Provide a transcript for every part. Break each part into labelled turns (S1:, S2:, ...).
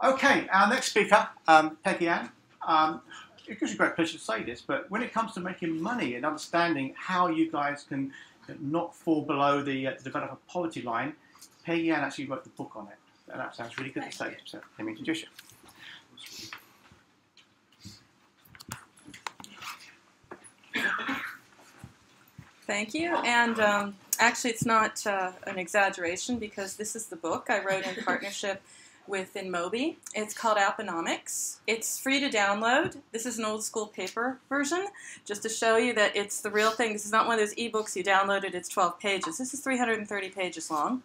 S1: Okay, our next speaker, Peggy Anne. It gives me great pleasure to say this, but when it comes to making money and understanding how you guys can not fall below the developer poverty line, Peggy Anne actually wrote the book on it. And that sounds really good to say. So let me introduce you.
S2: Thank you. And actually, it's not an exaggeration because this is the book I wrote in partnership with InMobi. It's called Apponomics. It's free to download. This is an old school paper version, just to show you that it's the real thing. This is not one of those ebooks you downloaded. It's 12 pages. This is 330 pages long.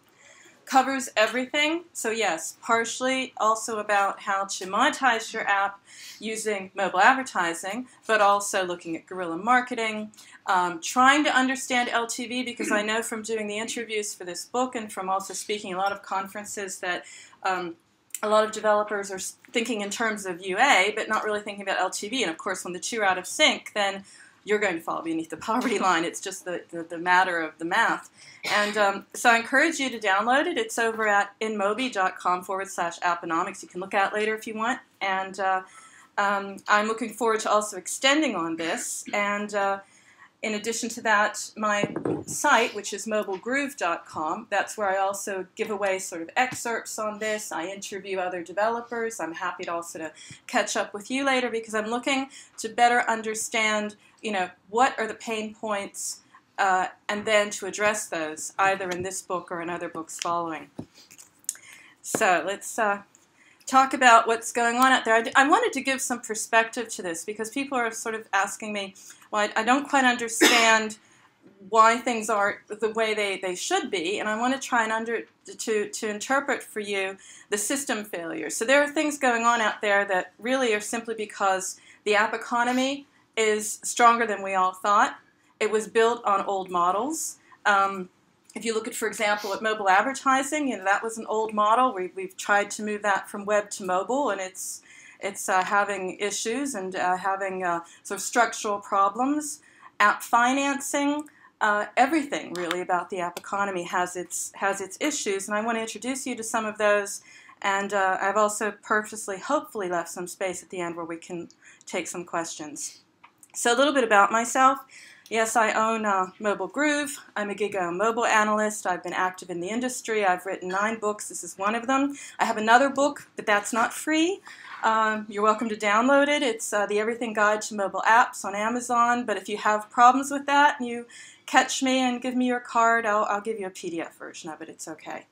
S2: Covers everything. So yes, partially also about how to monetize your app using mobile advertising, but also looking at guerrilla marketing, trying to understand LTV, because I know from doing the interviews for this book and from also speaking a lot of conferences that a lot of developers are thinking in terms of UA, but not really thinking about LTV. And of course, when the two are out of sync, then you're going to fall beneath the poverty line. It's just the matter of the math. And so I encourage you to download it. It's over at inmobi.com/Apponomics. You can look at it later if you want. And I'm looking forward to also extending on this. And in addition to that, my site, which is mobilegroove.com, that's where I also give away sort of excerpts on this. I interview other developers. I'm happy to also to catch up with you later because I'm looking to better understand, what are the pain points and then to address those, either in this book or in other books following. So let's talk about what's going on out there. I wanted to give some perspective to this because people are sort of asking me, well, I don't quite understand why things aren't the way they should be, and I want to try and to interpret for you the system failures. So there are things going on out there that really are simply because the app economy is stronger than we all thought. It was built on old models. If you look at, for example, at mobile advertising, that was an old model. We've tried to move that from web to mobile, and it's having issues and having sort of structural problems. App financing, everything really about the app economy has its issues, and I want to introduce you to some of those. And I've also purposely, hopefully, left some space at the end where we can take some questions. So a little bit about myself. Yes, I own Mobile Groove. I'm a gig mobile analyst. I've been active in the industry. I've written 9 books. This is one of them. I have another book, but that's not free. You're welcome to download it. It's The Everything Guide to Mobile Apps on Amazon. But if you have problems with that and you catch me and give me your card, I'll give you a PDF version of it. It's okay.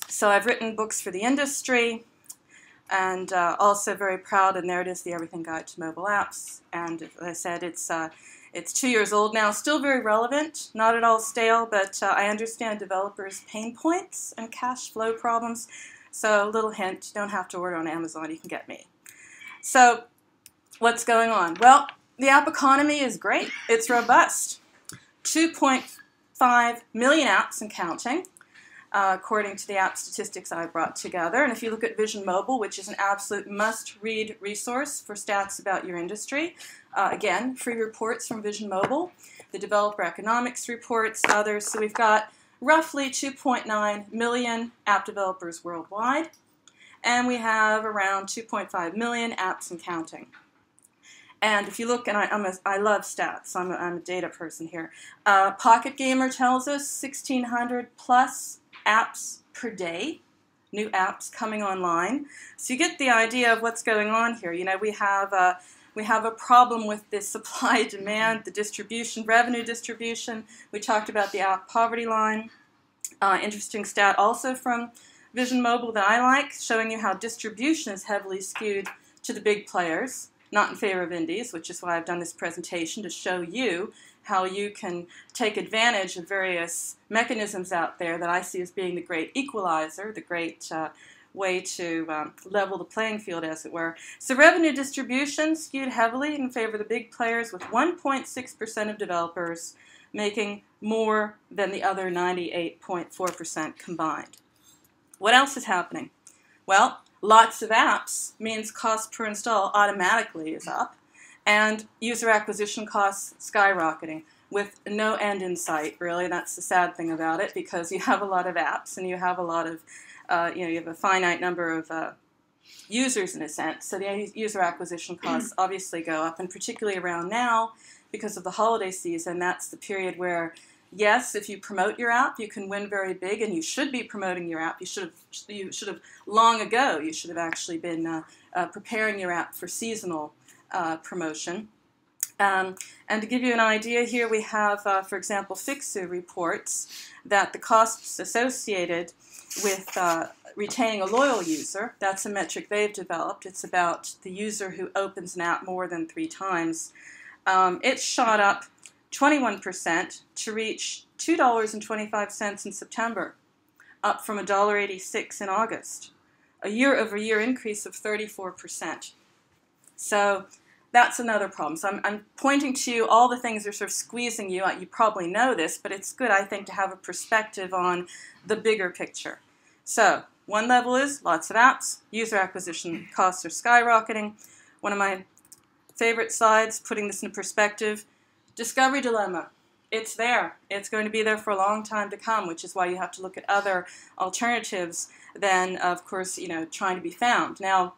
S2: So I've written books for the industry. And also very proud, and there it is, The Everything Guide to Mobile Apps. And as I said, it's 2 years old now, still very relevant, not at all stale, but I understand developers' pain points and cash flow problems. So a little hint, you don't have to order on Amazon, you can get me. So what's going on? Well, the app economy is great. It's robust. 2.5 million apps and counting. According to the app statistics I brought together. And if you look at Vision Mobile, which is an absolute must-read resource for stats about your industry, again, free reports from Vision Mobile, the developer economics reports, others. So we've got roughly 2.9 million app developers worldwide, and we have around 2.5 million apps and counting. And if you look, and I love stats, I'm a data person here. Pocket Gamer tells us 1,600 plus apps per day, new apps coming online. So you get the idea of what's going on here. We have a problem with the supply demand, the distribution, revenue distribution. We talked about the app poverty line. Interesting stat also from Vision Mobile that I like, showing you how distribution is heavily skewed to the big players, not in favor of indies, which is why I've done this presentation to show you how you can take advantage of various mechanisms out there that I see as being the great equalizer, the great way to level the playing field, as it were. So revenue distribution skewed heavily in favor of the big players, with 1.6% of developers making more than the other 98.4% combined. What else is happening? Well, lots of apps means cost per install automatically is up, and user acquisition costs skyrocketing. with no end in sight, really. That's the sad thing about it, because you have a lot of apps and you have a lot of, you have a finite number of users in a sense. So the user acquisition costs obviously go up, and particularly around now, because of the holiday season, that's the period where, yes, if you promote your app, you can win very big, and you should be promoting your app. You should have long ago, you should have actually been preparing your app for seasonal promotion. And to give you an idea here, we have, for example, Fixu reports that the costs associated with retaining a loyal user, that's a metric they've developed. It's about the user who opens an app more than 3 times. It shot up 21% to reach $2.25 in September, up from $1.86 in August. A year-over-year increase of 34%. So that's another problem. So I'm pointing to all the things that are sort of squeezing you out. You probably know this, but it's good, I think, to have a perspective on the bigger picture. So one level is lots of apps. User acquisition costs are skyrocketing. One of my favorite slides, putting this in perspective, discovery dilemma. It's there. It's going to be there for a long time to come, which is why you have to look at other alternatives than, of course, trying to be found. Now,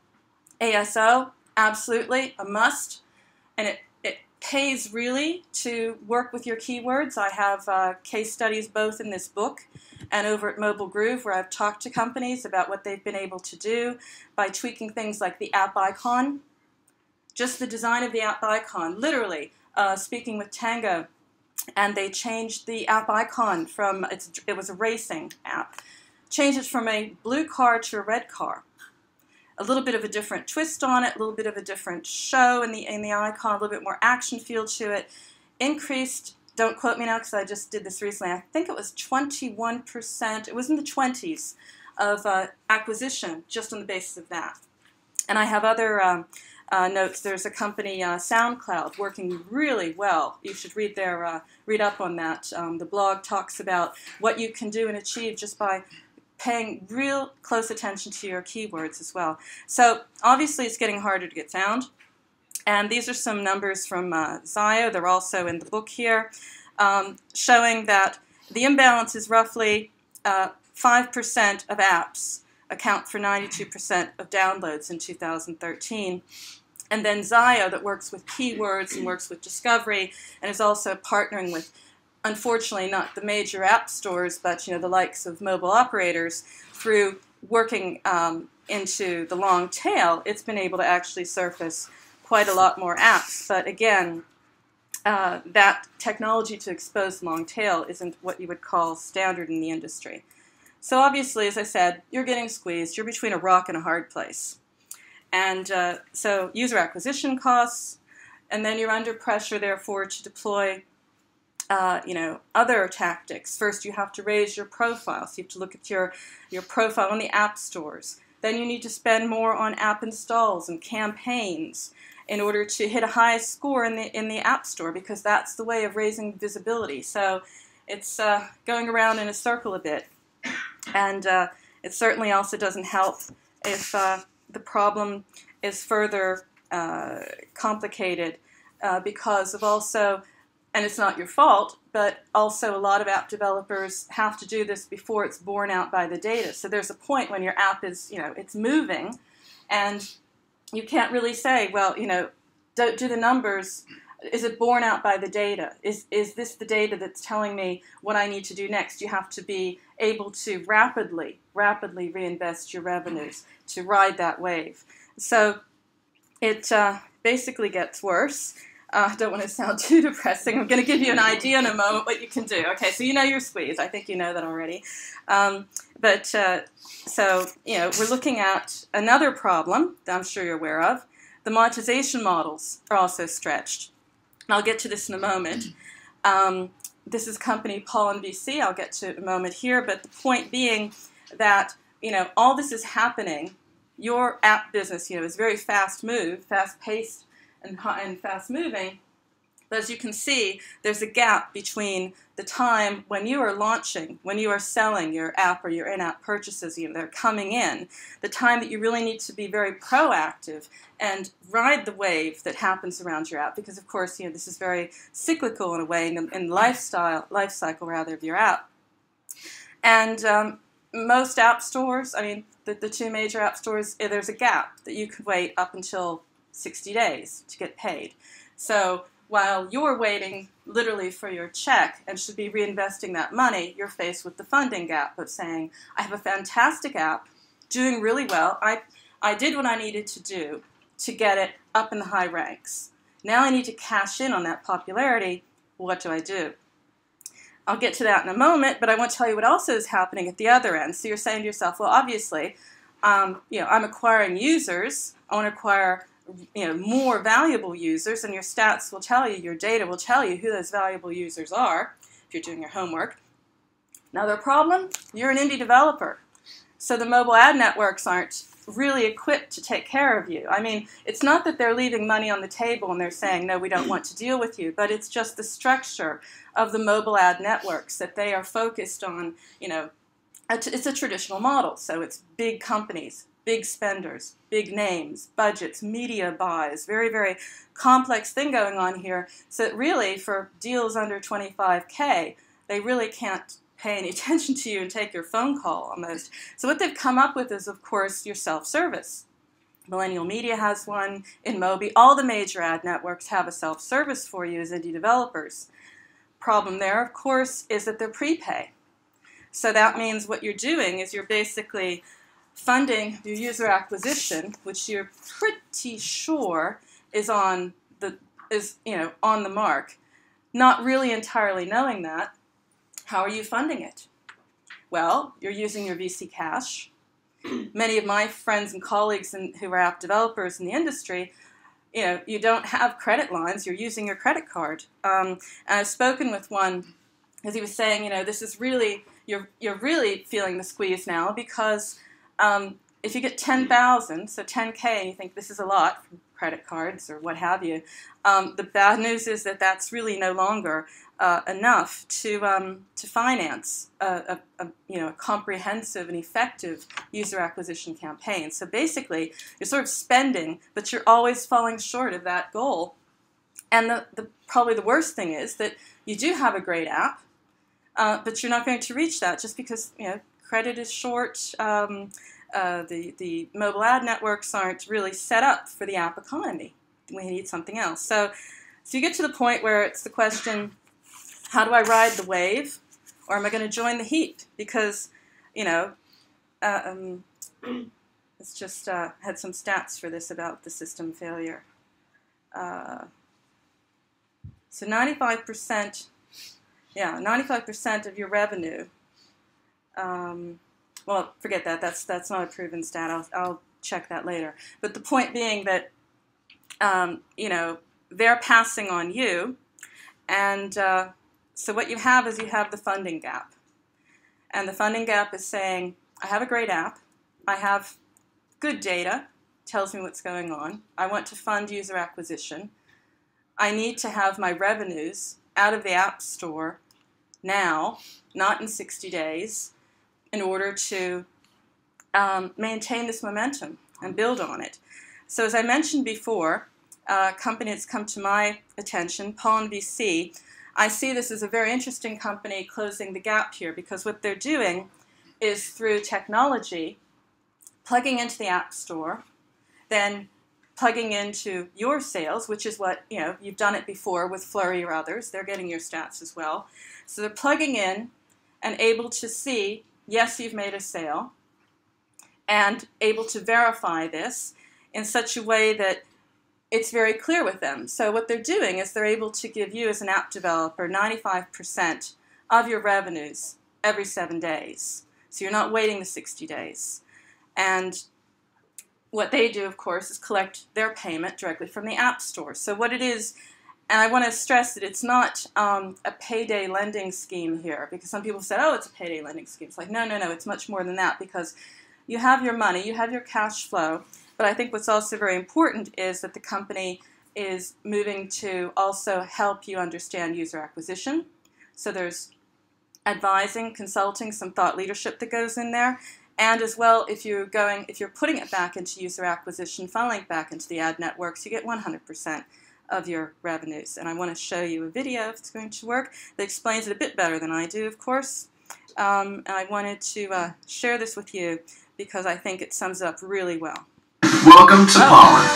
S2: ASO, absolutely a must, and it pays really to work with your keywords. I have case studies both in this book and over at Mobile Groove, where I've talked to companies about what they've been able to do by tweaking things like the app icon, just the design of the app icon, literally speaking with Tango, and they changed the app icon from, it was a racing app, changed it from a blue car to a red car. A little bit of a different twist on it, a little bit of a different show in the icon, a little bit more action feel to it. Increased, don't quote me now because I just did this recently, I think it was 21%, it was in the 20s of acquisition just on the basis of that. And I have other notes. There's a company, SoundCloud, working really well. You should read up on that. The blog talks about what you can do and achieve just by paying real close attention to your keywords as well. So obviously it's getting harder to get found. And these are some numbers from Zio. They're also in the book here, showing that the imbalance is roughly 5% of apps account for 92% of downloads in 2013. And then Zio, that works with keywords and works with discovery and is also partnering with, unfortunately, not the major app stores, but the likes of mobile operators, through working into the long tail, it's been able to actually surface quite a lot more apps. But again, that technology to expose the long tail isn't what you would call standard in the industry. So obviously, as I said, you're getting squeezed. You're between a rock and a hard place. And so user acquisition costs, and then you're under pressure, therefore, to deploy other tactics. First, you have to raise your profile. So you have to look at your profile on the app stores. Then you need to spend more on app installs and campaigns in order to hit a high score in the app store, because that's the way of raising visibility. So it's going around in a circle a bit. And it certainly also doesn't help if the problem is further complicated because of also, and it's not your fault, but also a lot of app developers have to do this before it's borne out by the data. So there's a point when your app is, it's moving, and you can't really say, well, do the numbers, is it borne out by the data? Is this the data that's telling me what I need to do next? You have to be able to rapidly reinvest your revenues to ride that wave. So it basically gets worse. I don't want to sound too depressing. I'm going to give you an idea in a moment what you can do. Okay, so you're squeezed. I think you know that already. So we're looking at another problem that I'm sure you're aware of. The monetization models are also stretched. And I'll get to this in a moment. This is company Paul and BC. I'll get to it in a moment here. But the point being that, all this is happening. Your app business, is very fast-paced and fast-moving. But as you can see, there's a gap between the time when you are launching, when you are selling your app or your in-app purchases, they're coming in, the time that you really need to be very proactive and ride the wave that happens around your app, because of course, this is very cyclical in a way in the life cycle rather of your app. And most app stores, the two major app stores, there's a gap that you could wait up until 60 days to get paid. So while you're waiting literally for your check and should be reinvesting that money, you're faced with the funding gap of saying, I have a fantastic app, doing really well. I did what I needed to do to get it up in the high ranks. Now I need to cash in on that popularity. What do I do? I'll get to that in a moment, but I want to tell you what also is happening at the other end. So you're saying to yourself, well, obviously, I'm acquiring users. I want to acquire more valuable users, and your stats will tell you, your data will tell you who those valuable users are if you're doing your homework. Another problem, you're an indie developer. So the mobile ad networks aren't really equipped to take care of you. It's not that they're leaving money on the table and they're saying, no, we don't want to deal with you, but it's just the structure of the mobile ad networks that they are focused on. It's a traditional model, so it's big companies, big spenders, big names, budgets, media buys, very, very complex thing going on here. So that really, for deals under 25K, they really can't pay any attention to you and take your phone call almost. So what they've come up with is, of course, your self-service. Millennial Media has one, InMobi. All the major ad networks have a self-service for you as indie developers. Problem there, of course, is that they're prepay. So that means what you're doing is you're basically funding your user acquisition, which you're pretty sure is on the mark, not really entirely knowing that. How are you funding it? Well, you're using your VC cash. Many of my friends and colleagues who are app developers in the industry, you don't have credit lines. You're using your credit card. And I've spoken with one, as he was saying, this is really, you're really feeling the squeeze now because if you get 10,000, so 10K, and you think this is a lot from credit cards or what have you, the bad news is that that's really no longer enough to finance a comprehensive and effective user acquisition campaign. So basically, you're sort of spending, but you're always falling short of that goal. And probably the worst thing is that you do have a great app, but you're not going to reach that just because credit is short. The mobile ad networks aren't really set up for the app economy. We need something else. So you get to the point where it's the question, how do I ride the wave, or am I going to join the heat? Because, it's just had some stats for this about the system failure. So 95% of your revenue. Well, forget that. That's not a proven stat. I'll check that later. But the point being that, they're passing on you, and so what you have is you have the funding gap. And the funding gap is saying, I have a great app, I have good data, tells me what's going on, I want to fund user acquisition, I need to have my revenues out of the App Store now, not in 60 days, in order to maintain this momentum and build on it. So as I mentioned before, a company that's come to my attention, Pawn VC, I see this as a very interesting company closing the gap here, because what they're doing is through technology, plugging into the App Store, then plugging into your sales, which is what, you've done it before with Flurry or others. They're getting your stats as well. So they're plugging in and able to see, yes, you've made a sale, and able to verify this in such a way that it's very clear with them. So what they're doing is they're able to give you as an app developer 95% of your revenues every 7 days. So you're not waiting the 60 days. And what they do, of course, is collect their payment directly from the App Store. So what it is, and I want to stress that it's not a payday lending scheme here, because some people said, oh, it's a payday lending scheme. It's like, no, it's much more than that, because you have your money, you have your cash flow, but I think what's also very important is that the company is moving to also help you understand user acquisition. So there's advising, consulting, some thought leadership that goes in there. And as well, if you're putting it back into user acquisition, funneling it back into the ad networks, you get 100% of your revenues. And I want to show you a video, if it's going to work, that explains it a bit better than I do, of course. And I wanted to share this with you because I think it sums it up really well.
S3: Welcome to Pollen.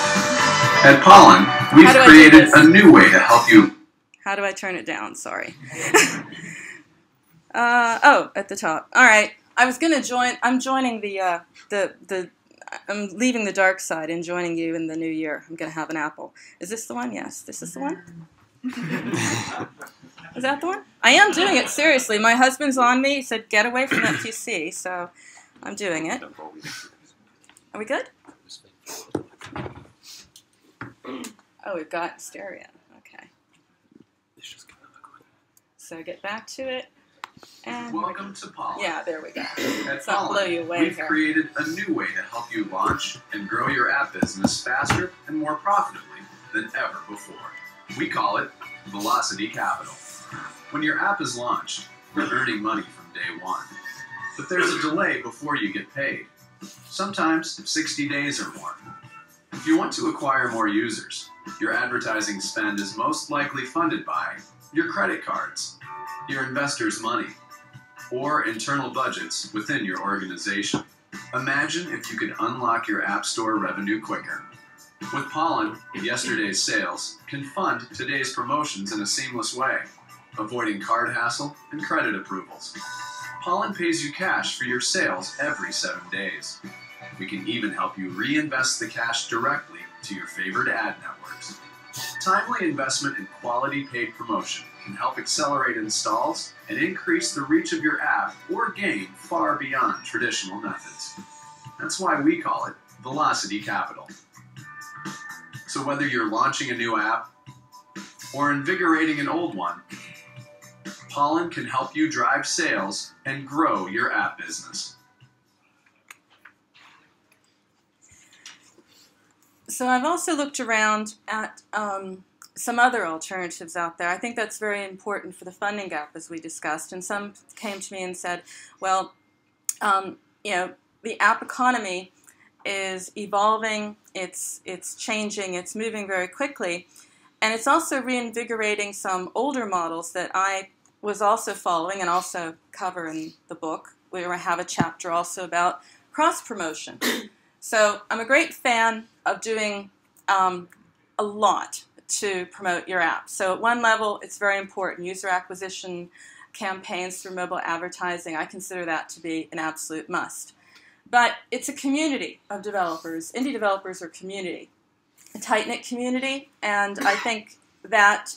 S3: At Pollen, we've created a new way to help you.
S2: How do I turn it down? Sorry. Oh, at the top. All right. I was going to join. I'm joining I'm leaving the dark side and joining you in the new year. I'm going to have an apple. Is this the one? Yes. This is the one. Is that the one? I am doing it seriously. My husband's on me. He said, "Get away from that PC." So I'm doing it. Are we good? Oh, we've got stereo. Okay. So get back to it. And
S3: welcome to Pollen.
S2: Yeah, there we go.
S3: At Pollen, we've created a new way to help you launch and grow your app business faster and more profitably than ever before. We call it Velocity Capital. When your app is launched, you're earning money from day one. But there's a delay before you get paid. Sometimes 60 days or more. If you want to acquire more users, your advertising spend is most likely funded by your credit cards, your investors' money, or internal budgets within your organization. Imagine if you could unlock your App Store revenue quicker. With Pollen, yesterday's sales can fund today's promotions in a seamless way, avoiding card hassle and credit approvals. Pollen pays you cash for your sales every 7 days. We can even help you reinvest the cash directly to your favorite ad networks. Timely investment in quality paid promotion can help accelerate installs and increase the reach of your app or game far beyond traditional methods. That's why we call it Velocity Capital. So whether you're launching a new app or invigorating an old one, Pollen can help you drive sales and grow your app business.
S2: So I've also looked around at some other alternatives out there. I think that's very important for the funding gap, as we discussed. And some came to me and said, well, the app economy is evolving, it's changing, it's moving very quickly. And it's also reinvigorating some older models that I was also following and also cover in the book, where I have a chapter also about cross-promotion. So I'm a great fan of doing a lot to promote your app. So at one level, it's very important. User acquisition campaigns through mobile advertising, I consider that to be an absolute must. But it's a community of developers. Indie developers are community, a tight-knit community, and I think that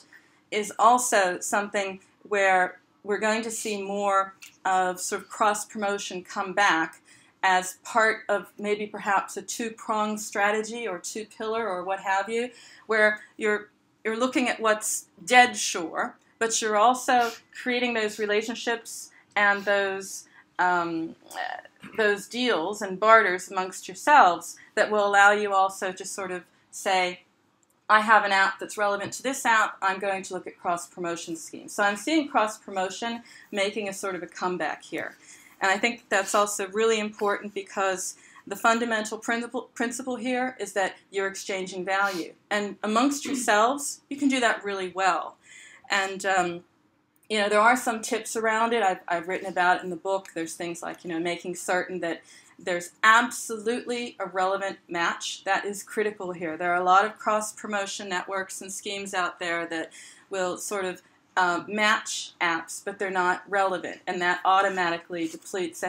S2: is also something where we're going to see more of sort of cross-promotion come back as part of maybe perhaps a two-pronged strategy or two-pillar or what have you, where you're looking at what's dead sure, but you're also creating those relationships and those deals and barters amongst yourselves that will allow you also to sort of say, I have an app that's relevant to this app, I'm going to look at cross-promotion schemes. So I'm seeing cross-promotion making a sort of a comeback here. And I think that's also really important because the fundamental principle here is that you're exchanging value. And amongst yourselves, you can do that really well. And, there are some tips around it. I've written about it in the book. There's things like, making certain that there's absolutely a relevant match. That is critical here. There are a lot of cross-promotion networks and schemes out there that will sort of match apps, but they're not relevant, and that automatically depletes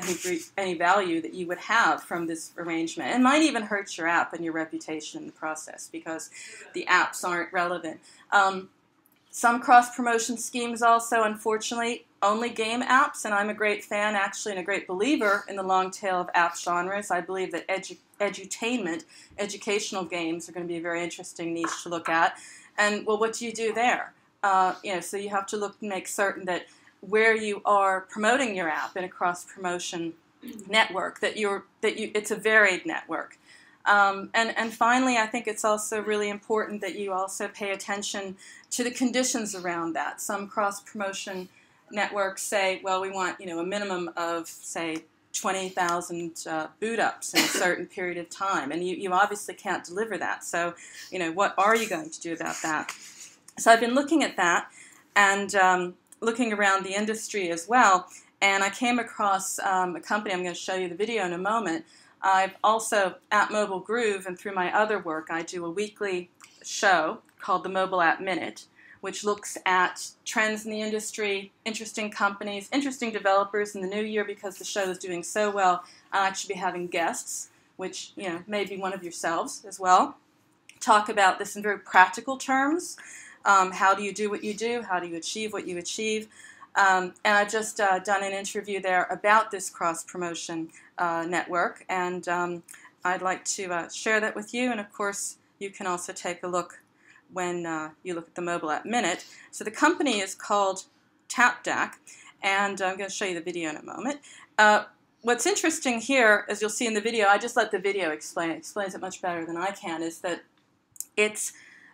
S2: any value that you would have from this arrangement. It might even hurt your app and your reputation in the process because the apps aren't relevant. Some cross-promotion schemes also, unfortunately, only game apps, and I'm a great fan, actually, and a great believer in the long tail of app genres. I believe that edutainment, educational games, are going to be a very interesting niche to look at. And, well, what do you do there? So you have to look and make certain that where you are promoting your app in a cross-promotion network, that it's a varied network. And finally, I think it's also really important that you also pay attention to the conditions around that. Some cross-promotion networks say, well, we want a minimum of, say, 20,000 boot-ups in a certain period of time, and you obviously can't deliver that. So, what are you going to do about that? So I've been looking at that and looking around the industry as well, and I came across a company. I'm going to show you the video in a moment. I've also, at Mobile Groove and through my other work, I do a weekly show called the Mobile App Minute, which looks at trends in the industry, interesting companies, interesting developers in the new year. Because the show is doing so well, I'll actually be having guests, which may be one of yourselves as well, talk about this in very practical terms. How do you do what you do? How do you achieve what you achieve? And I've just done an interview there about this cross-promotion network, and I'd like to share that with you. And of course, you can also take a look when you look at the Mobile App Minute. So the company is called TapDAC, and I'm going to show you the video in a moment. What's interesting here, as you'll see in the video, I just let the video explain it. It explains it much better than I can, is that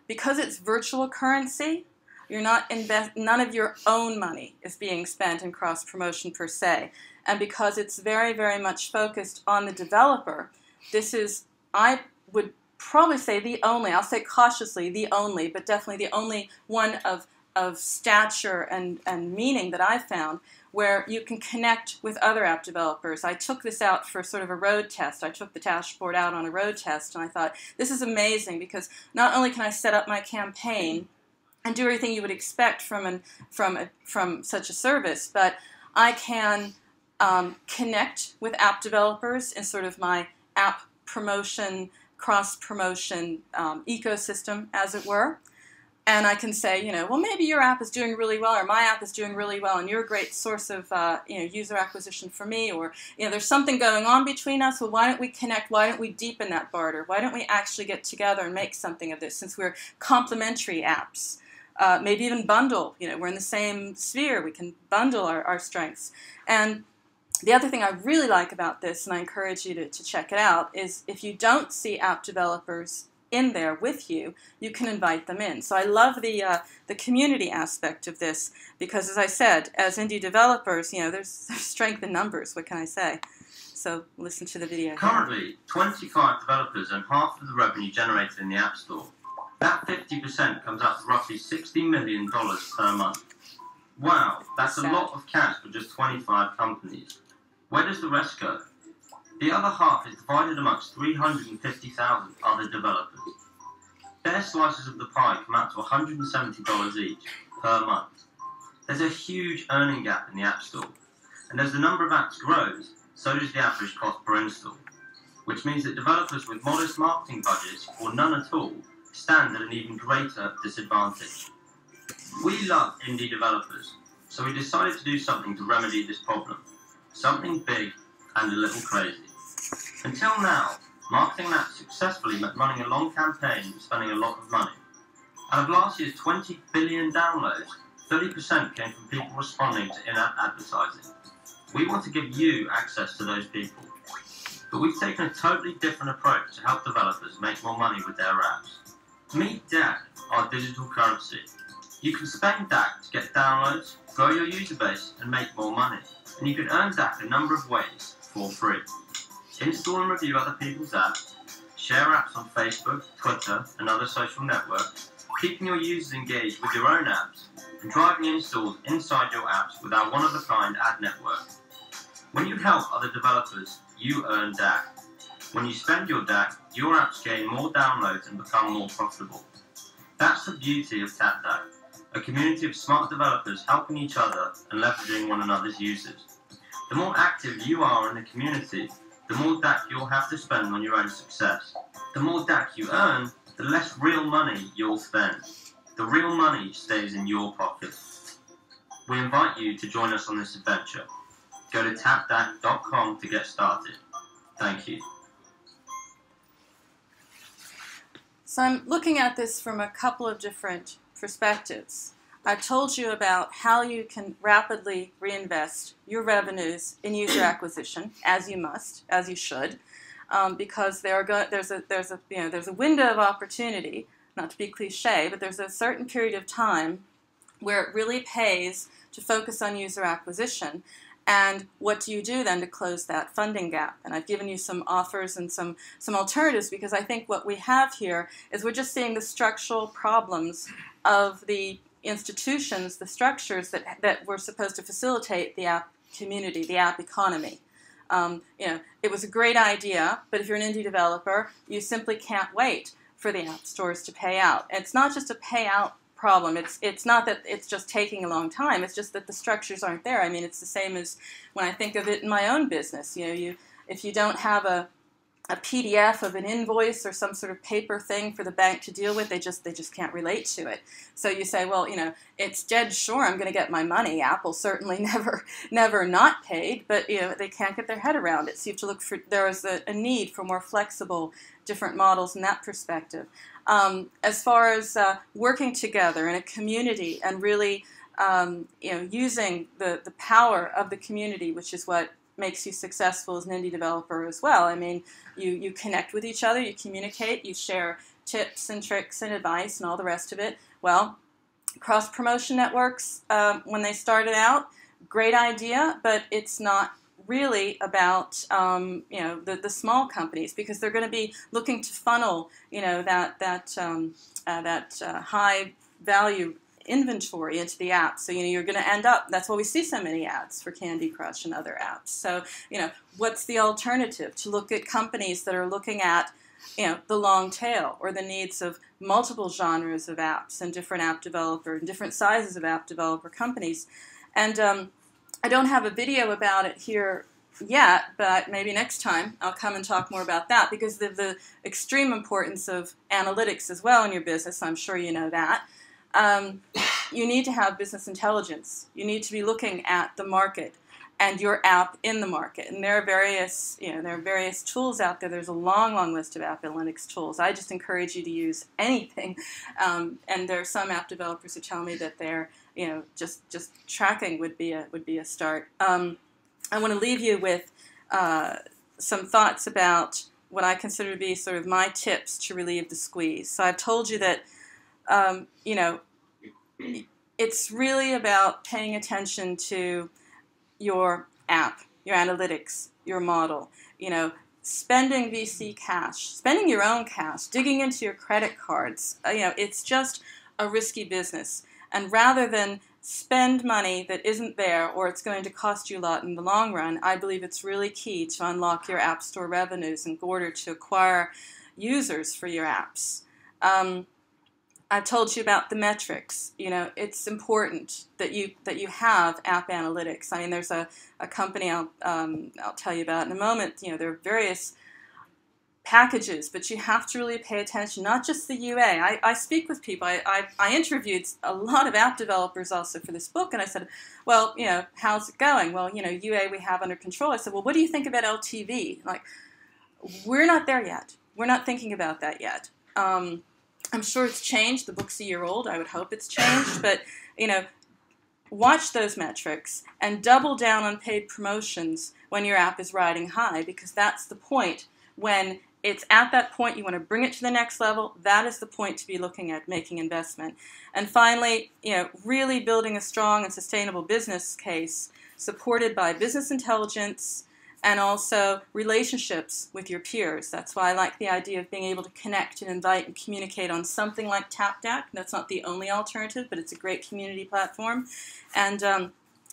S2: because it's virtual currency, you're not none of your own money is being spent in cross-promotion per se. And because it's very, very much focused on the developer, this is, I would probably say the only, I'll say cautiously the only, but definitely the only one of stature and meaning that I've found where you can connect with other app developers. I took this out for sort of a road test. I took the dashboard out on a road test, and I thought, this is amazing, because not only can I set up my campaign and do everything you would expect from such a service, but I can connect with app developers in sort of my app promotion, cross-promotion ecosystem, as it were. And I can say, well, maybe your app is doing really well, or my app is doing really well, and you're a great source of user acquisition for me, or there's something going on between us. Well, why don't we connect? Why don't we deepen that barter? Why don't we actually get together and make something of this, since we're complementary apps? Maybe even bundle. We're in the same sphere. We can bundle our strengths. And the other thing I really like about this, and I encourage you to check it out, is if you don't see app developers in there with you, you can invite them in. So I love the community aspect of this, because, as I said, as indie developers, there's strength in numbers. What can I say? So listen to the video.
S4: Currently, 25 developers and half of the revenue generated in the App Store. That 50% comes out to roughly $60 million per month. Wow, that's a lot of cash for just 25 companies. Where does the rest go? The other half is divided amongst 350,000 other developers. Their slices of the pie come out to $170 each per month. There's a huge earning gap in the App Store, and as the number of apps grows, so does the average cost per install, which means that developers with modest marketing budgets, or none at all, stand at an even greater disadvantage. We love indie developers, so we decided to do something to remedy this problem. Something big and a little crazy. Until now, marketing an app successfully meant running a long campaign and spending a lot of money. Out of last year's 20 billion downloads, 30% came from people responding to in-app advertising. We want to give you access to those people. But we've taken a totally different approach to help developers make more money with their apps. Meet DAC, our digital currency. You can spend DAC to get downloads, grow your user base, and make more money. And you can earn DAC a number of ways for free. Install and review other people's apps, share apps on Facebook, Twitter, and other social networks, keeping your users engaged with your own apps, and driving installs inside your apps with our one-of-a-kind ad network. When you help other developers, you earn DAC. When you spend your DAC, your apps gain more downloads and become more profitable. That's the beauty of TapDAC, a community of smart developers helping each other and leveraging one another's users. The more active you are in the community, the more DAC you'll have to spend on your own success. The more DAC you earn, the less real money you'll spend. The real money stays in your pocket. We invite you to join us on this adventure. Go to tapdac.com to get started. Thank you.
S2: So I'm looking at this from a couple of different perspectives. I've told you about how you can rapidly reinvest your revenues in user acquisition, as you must, as you should. because there's a window of opportunity, not to be cliche, but there's a certain period of time where it really pays to focus on user acquisition. And what do you do then to close that funding gap? And I've given you some offers and some alternatives, because I think what we have here is we're just seeing the structural problems of the institutions, the structures that were supposed to facilitate the app community, the app economy. It was a great idea, but if you're an indie developer, you simply can't wait for the app stores to pay out. And it's not just a payout problem. It's not that it's just taking a long time. It's just that the structures aren't there. I mean, it's the same as when I think of it in my own business. If you don't have a PDF of an invoice or some sort of paper thing for the bank to deal with, they just can't relate to it. So you say, well, it's dead sure I'm going to get my money. Apple certainly never not paid, but they can't get their head around it. So you have to look for, there is a need for more flexible, different models in that perspective. As far as working together in a community and really using the power of the community, which is what makes you successful as an indie developer as well. I mean, you connect with each other, you communicate, you share tips and tricks and advice and all the rest of it. Well, cross-promotion networks, when they started out, great idea, but it's not really about the small companies, because they're going to be looking to funnel that high value inventory into the app. So you're going to end up, that's why we see so many ads for Candy Crush and other apps. So what's the alternative? To look at companies that are looking at the long tail, or the needs of multiple genres of apps and different app developer and different sizes of app developer companies. And I don't have a video about it here yet, but maybe next time I'll come and talk more about that, because of the extreme importance of analytics as well in your business. I'm sure you know that. You need to have business intelligence. You need to be looking at the market and your app in the market. And there are various tools out there. There's a long, long list of app analytics tools. I just encourage you to use anything. And there are some app developers who tell me that they're, just tracking would be a start. I want to leave you with some thoughts about what I consider to be sort of my tips to relieve the squeeze. So I've told you that it's really about paying attention to your app, your analytics, your model. Spending VC cash, spending your own cash, digging into your credit cards. It's just a risky business. And rather than spend money that isn't there, or it's going to cost you a lot in the long run, I believe it's really key to unlock your App Store revenues in order to acquire users for your apps. I've told you about the metrics. It's important that you have app analytics. I mean, there's a company I'll tell you about in a moment. There are various packages, but you have to really pay attention, not just the UA. I speak with people. I interviewed a lot of app developers also for this book, and I said, well, how's it going? Well, UA we have under control. I said, well, what do you think about LTV? Like, we're not there yet. We're not thinking about that yet. I'm sure it's changed. The book's a year old. I would hope it's changed. But, watch those metrics and double down on paid promotions when your app is riding high, because that's the point. When it's at that point, you want to bring it to the next level. That is the point to be looking at making investment. And finally, really building a strong and sustainable business case supported by business intelligence and also relationships with your peers. That's why I like the idea of being able to connect and invite and communicate on something like TapDAC. That's not the only alternative, but it's a great community platform. And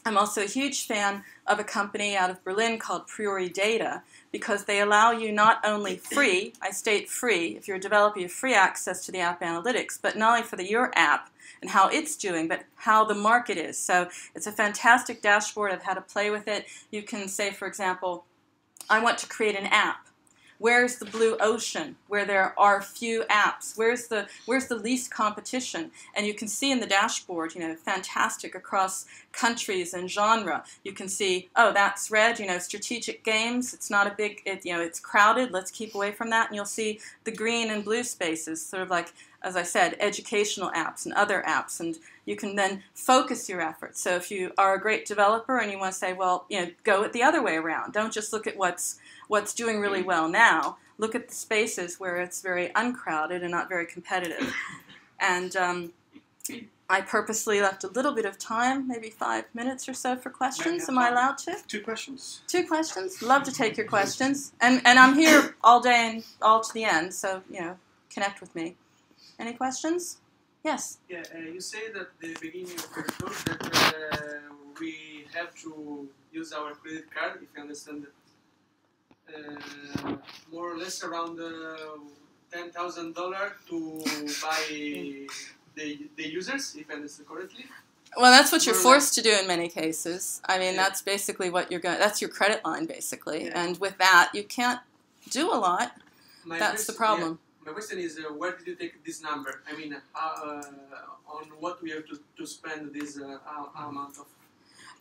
S2: I'm also a huge fan of a company out of Berlin called Priori Data, because they allow you not only free, I state free, if you're a developer, you have free access to the app analytics, but not only for your app and how it's doing, but how the market is. So it's a fantastic dashboard of how to play with it. You can say, for example, I want to create an app. Where's the blue ocean where there are few apps? Where's the least competition? And you can see in the dashboard, fantastic across countries and genre. You can see, oh, that's red, strategic games. It's not a big, it's crowded. Let's keep away from that. And you'll see the green and blue spaces, sort of like, as I said, educational apps and other apps. And, you can then focus your efforts. So if you are a great developer and you want to say, well, go it the other way around. Don't just look at what's doing really well now. Look at the spaces where it's very uncrowded and not very competitive. And I purposely left a little bit of time, maybe 5 minutes or so for questions. Am I allowed to?
S1: 2 questions.
S2: 2 questions. Love to take your questions. And I'm here all day and all to the end, so, connect with me. Any questions? Yes?
S5: Yeah, you say that at the beginning of your talk that we have to use our credit card, if you understand that, more or less around $10,000 to buy the users, if I understand correctly.
S2: Well, that's what you're forced to do in many cases. I mean, that's basically what you're going. That's your credit line, basically. Yeah. And with that, you can't do a lot. That's the problem.
S5: Yeah. My question is, where did you take this number? I mean, on what we have to spend this amount of?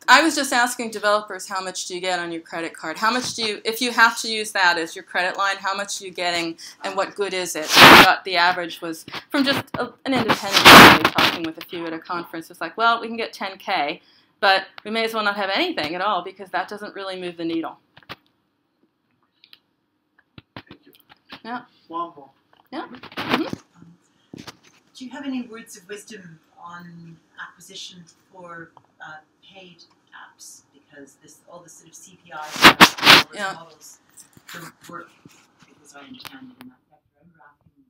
S2: I was just asking developers, how much do you get on your credit card? How much do you, if you have to use that as your credit line, how much are you getting and what good is it? I thought the average was from just an independent company talking with a few at a conference. It's like, well, we can get 10K, but we may as well not have anything at all because that doesn't really move the needle.
S5: Thank you.
S2: Yeah.
S5: One more.
S2: Yeah. Mm-hmm.
S6: Do you have any words of wisdom on acquisition for paid apps? Because all the sort of CPI models don't work, because I understand it in that sector. I'm asking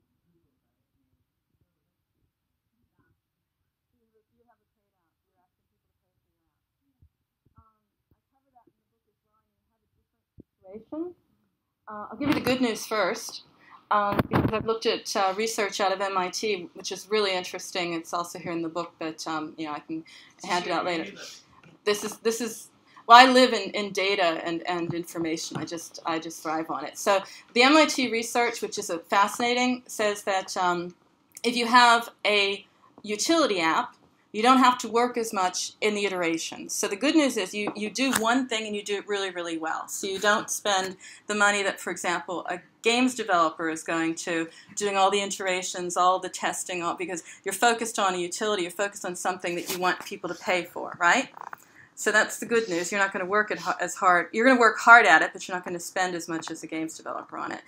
S2: I'll give you the good news first. Because I've looked at research out of MIT, which is really interesting. It's also here in the book, but I can hand it out later. This is well, I live in data and information. I just thrive on it. So the MIT research, which is fascinating, says that if you have a utility app, you don't have to work as much in the iterations. So the good news is you do one thing and you do it really, really well. So you don't spend the money that, for example, a games developer is going to, doing all the iterations, all the testing, because you're focused on a utility, you're focused on something that you want people to pay for, right? So that's the good news. You're not going to work as hard. You're going to work hard at it, but you're not going to spend as much as a games developer on it.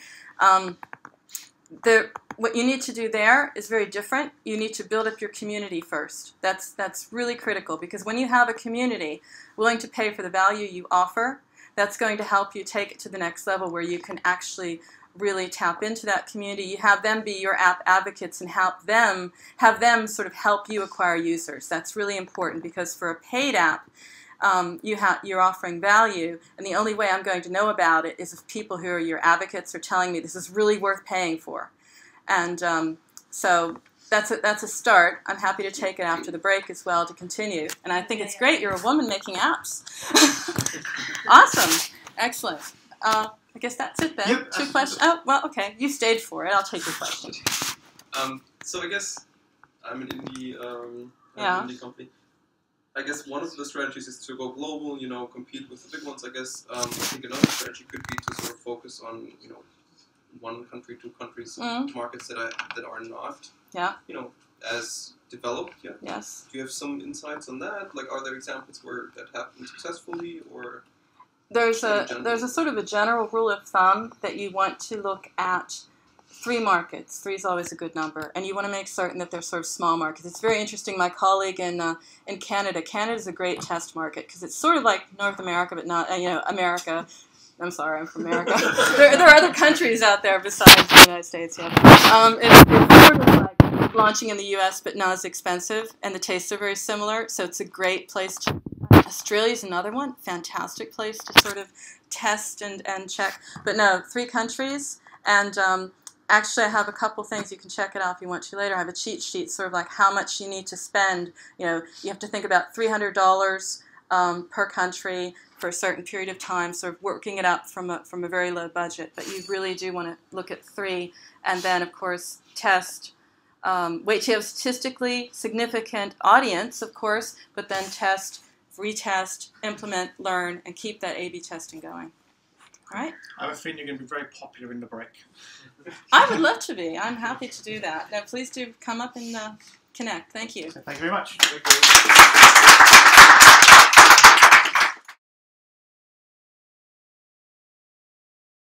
S2: What you need to do there is very different. You need to build up your community first. That's really critical, because when you have a community willing to pay for the value you offer, that's going to help you take it to the next level where you can actually really tap into that community. You have them be your app advocates and have them sort of help you acquire users. That's really important, because for a paid app, you're offering value, and the only way I'm going to know about it is if people who are your advocates are telling me this is really worth paying for. And so that's a start. I'm happy to take it after the break as well to continue. And I think it's great. You're a woman making apps. Awesome. Excellent. I guess that's it then.
S1: Yep.
S2: 2 questions. Oh, well, okay. You stayed for it. I'll take your question.
S7: So I guess I'm in the company. I guess one of the strategies is to go global, compete with the big ones. I guess I think another strategy could be to sort of focus on, 1 country, 2 countries, markets that are not, as developed yet.
S2: Yes.
S7: Do you have some insights on that? Like, are there examples where that happened successfully, or?
S2: There's a sort of a general rule of thumb that you want to look at 3 markets. 3 is always a good number, and you want to make certain that they're sort of small markets. It's very interesting. My colleague in Canada. Canada is a great test market because it's sort of like North America, but not America. I'm sorry, I'm from America. there are other countries out there besides the United States. Yeah. It's sort of like launching in the U.S., but not as expensive, and the tastes are very similar. So it's a great place to. Australia's another one. Fantastic place to sort of test and check. But no, 3 countries, and actually I have a couple things. You can check it out if you want to later. I have a cheat sheet, sort of like how much you need to spend. You have to think about $300 per country for a certain period of time, sort of working it up from a very low budget. But you really do want to look at 3, and then of course test. Wait till you have statistically significant audience, of course, but then test, retest, implement, learn, and keep that A/B testing going. All right?
S1: I have a feeling you're going to be very popular in the break.
S2: I would love to be. I'm happy to do that. Now, please do come up and connect. Thank you.
S1: So thank you very much.
S7: Thank you.